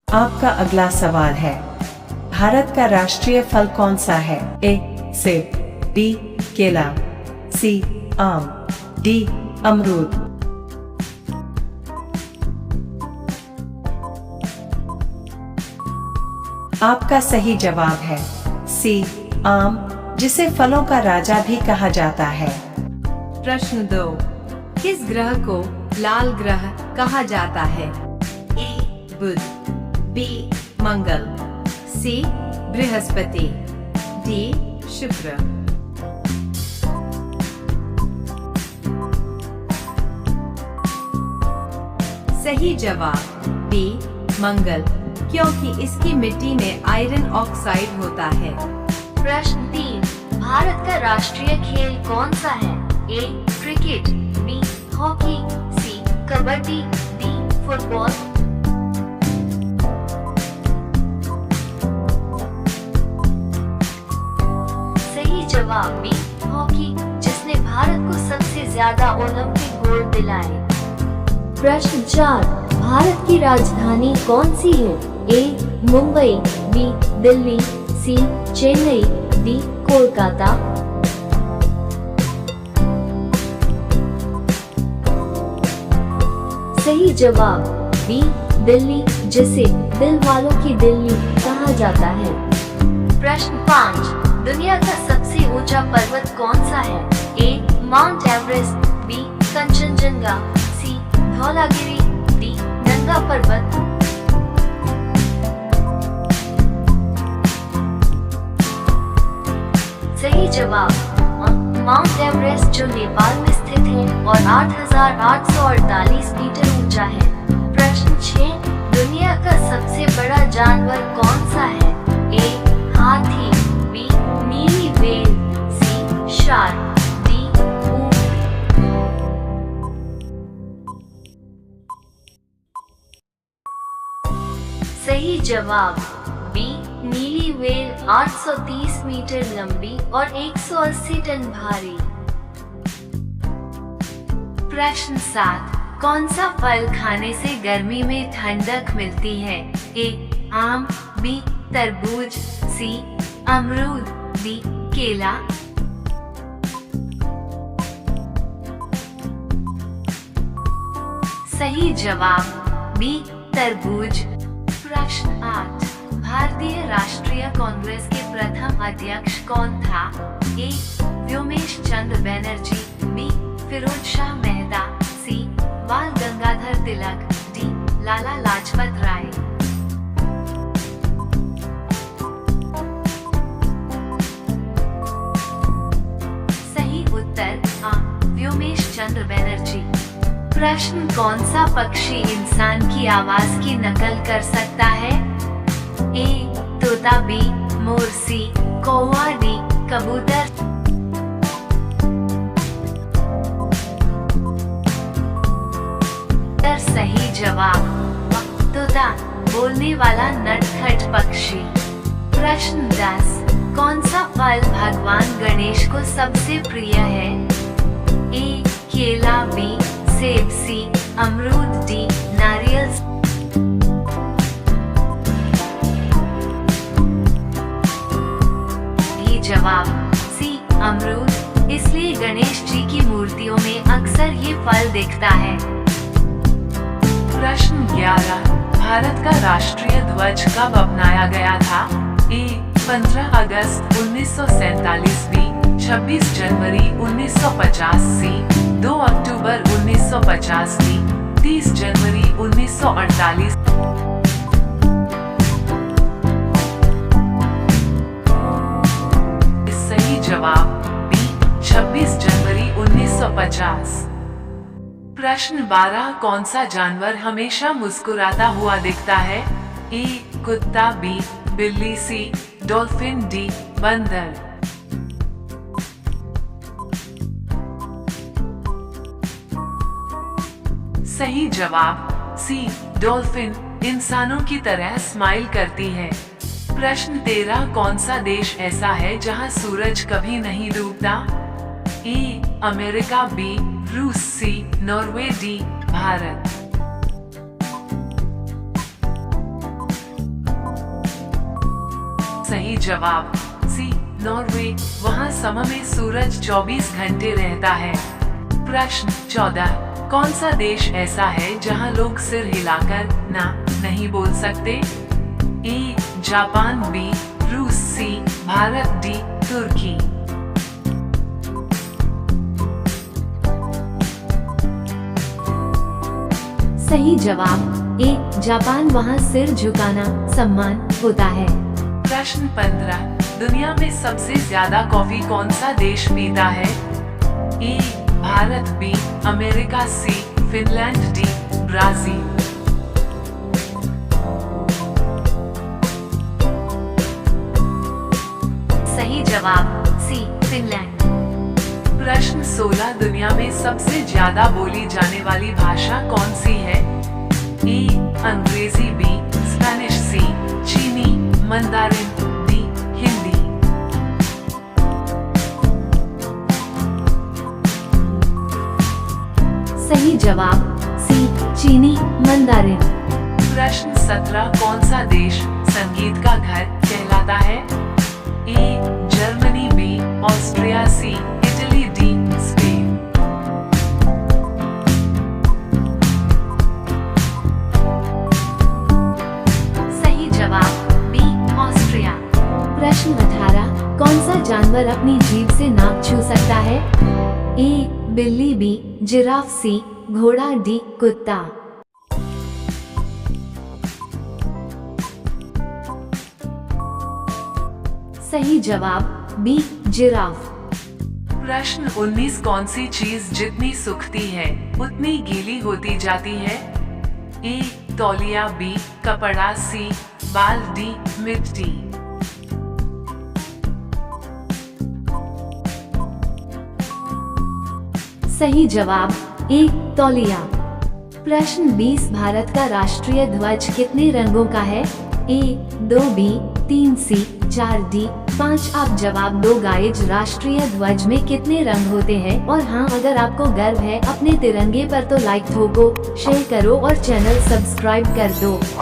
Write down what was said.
आपका अगला सवाल है, भारत का राष्ट्रीय फल कौन सा है? ए सेब, बी केला, सी आम, डी अमरूद। आपका सही जवाब है सी आम, जिसे फलों का राजा भी कहा जाता है। प्रश्न 2, किस ग्रह को लाल ग्रह कहा जाता है? ए बुध, बी मंगल, सी बृहस्पति, डी शुक्र। सही जवाब बी मंगल, क्योंकि इसकी मिट्टी में आयरन ऑक्साइड होता है। प्रश्न 3, भारत का राष्ट्रीय खेल कौन सा है? ए क्रिकेट, बी हॉकी, सी कबड्डी, डी फुटबॉल। सही जवाब बी हॉकी, जिसने भारत को सबसे ज्यादा ओलंपिक गोल्ड दिलाए। प्रश्न 4, भारत की राजधानी कौन सी है? ए मुंबई, बी दिल्ली, सी चेन्नई, डी कोलकाता। सही जवाब बी दिल्ली, जिसे दिल वालों की दिल्ली कहा जाता है। प्रश्न 5, दुनिया का सबसे ऊंचा पर्वत कौन सा है? ए माउंट एवरेस्ट, बी कंचनजंगा, सी धौलागिरी, डी नंगा पर्वत। सही जवाब माउंट एवरेस्ट, जो नेपाल में स्थित है और 8,848 मीटर ऊंचा है। प्रश्न 6, दुनिया का सबसे बड़ा जानवर कौन सा है? ए हाथी, बी नीली व्हेल, सी शार्क, डी ऊंट। सही जवाब बी नीली व्हेल, 830 मीटर लंबी और 180 टन भारी। प्रश्न 7, कौन सा फल खाने से गर्मी में ठंडक मिलती है? ए आम, बी तरबूज, सी अमरूद, डी केला। सही जवाब बी तरबूज। प्रश्न 8, भारतीय राष्ट्रीय कांग्रेस के प्रथम अध्यक्ष कौन था? ए व्योमेश चंद्र बनर्जी, बी फिरोज शाह मेहता, सी बाल गंगाधर तिलक, डी लाला लाजपत राय। सही उत्तर आ व्योमेश चंद्र बनर्जी। प्रश्न, कौन सा पक्षी इंसान की आवाज की नकल कर सकता है? ए तोता, बी मोर, सी कौवा, डी कबूतर। सही जवाब तोता, बोलने वाला नटखट पक्षी। प्रश्न 10, कौन सा फल भगवान गणेश को सबसे प्रिय है? ए केला, बी सेब, सी अमरूद, डी नारियल। सही जवाब सी अमरूद, इसलिए गणेश जी की मूर्तियों में अक्सर ये फल दिखता है। प्रश्न 11, भारत का राष्ट्रीय ध्वज कब अपनाया गया था? ए 15 अगस्त 1947, बी 26 जनवरी 1950, सी 2 अक्टूबर 1950, डी 30 जनवरी 1948। सही जवाब बी 26 जनवरी 1950। प्रश्न 12, कौन सा जानवर हमेशा मुस्कुराता हुआ दिखता है? ए कुत्ता, बी बिल्ली, सी डॉल्फिन, डी बंदर। सही जवाब सी डॉल्फिन, इंसानों की तरह स्माइल करती है। प्रश्न 13, कौन सा देश ऐसा है जहां सूरज कभी नहीं डूबता? ए अमेरिका, बी रूस, सी नॉर्वे, डी भारत। सही जवाब सी नॉर्वे, वहाँ समय में सूरज 24 घंटे रहता है। प्रश्न 14, कौन सा देश ऐसा है जहाँ लोग सिर हिलाकर ना नहीं बोल सकते? ए जापान, बी रूस, सी भारत, डी तुर्की। सही जवाब ए जापान, वहाँ सिर झुकाना सम्मान होता है। प्रश्न 15, दुनिया में सबसे ज्यादा कॉफी कौन सा देश पीता है? ए भारत, बी अमेरिका, सी फिनलैंड, डी ब्राजील। सही जवाब सी फिनलैंड। प्रश्न 16, दुनिया में सबसे ज्यादा बोली जाने वाली भाषा कौन सी है? ए अंग्रेजी, बी स्पेनिश, सी चीनी, मंदारिन, डी हिंदी। सही जवाब सी चीनी मंदारिन। प्रश्न 17, कौन सा देश संगीत का घर कहलाता है? A Germany, B Austria, C Italy, D Spain. सही जवाब बी ऑस्ट्रिया। प्रश्न 18, कौन सा जानवर अपनी जीभ से नाक छू सकता है? ए बिल्ली, बी जिराफ, सी घोड़ा, डी कुत्ता। सही जवाब बी जिराफ। प्रश्न 19, कौन सी चीज जितनी सूखती है उतनी गीली होती जाती है? ए तौलिया, बी कपड़ा, सी बाल, डी मिट्टी। सही जवाब ए तौलिया। प्रश्न 20, भारत का राष्ट्रीय ध्वज कितने रंगों का है? ए 2, बी 3, सी 4, डी 5। आप जवाब दो गाइज, राष्ट्रीय ध्वज में कितने रंग होते हैं? और हाँ, अगर आपको गर्व है अपने तिरंगे पर तो लाइक ठोको, शेयर करो और चैनल सब्सक्राइब कर दो।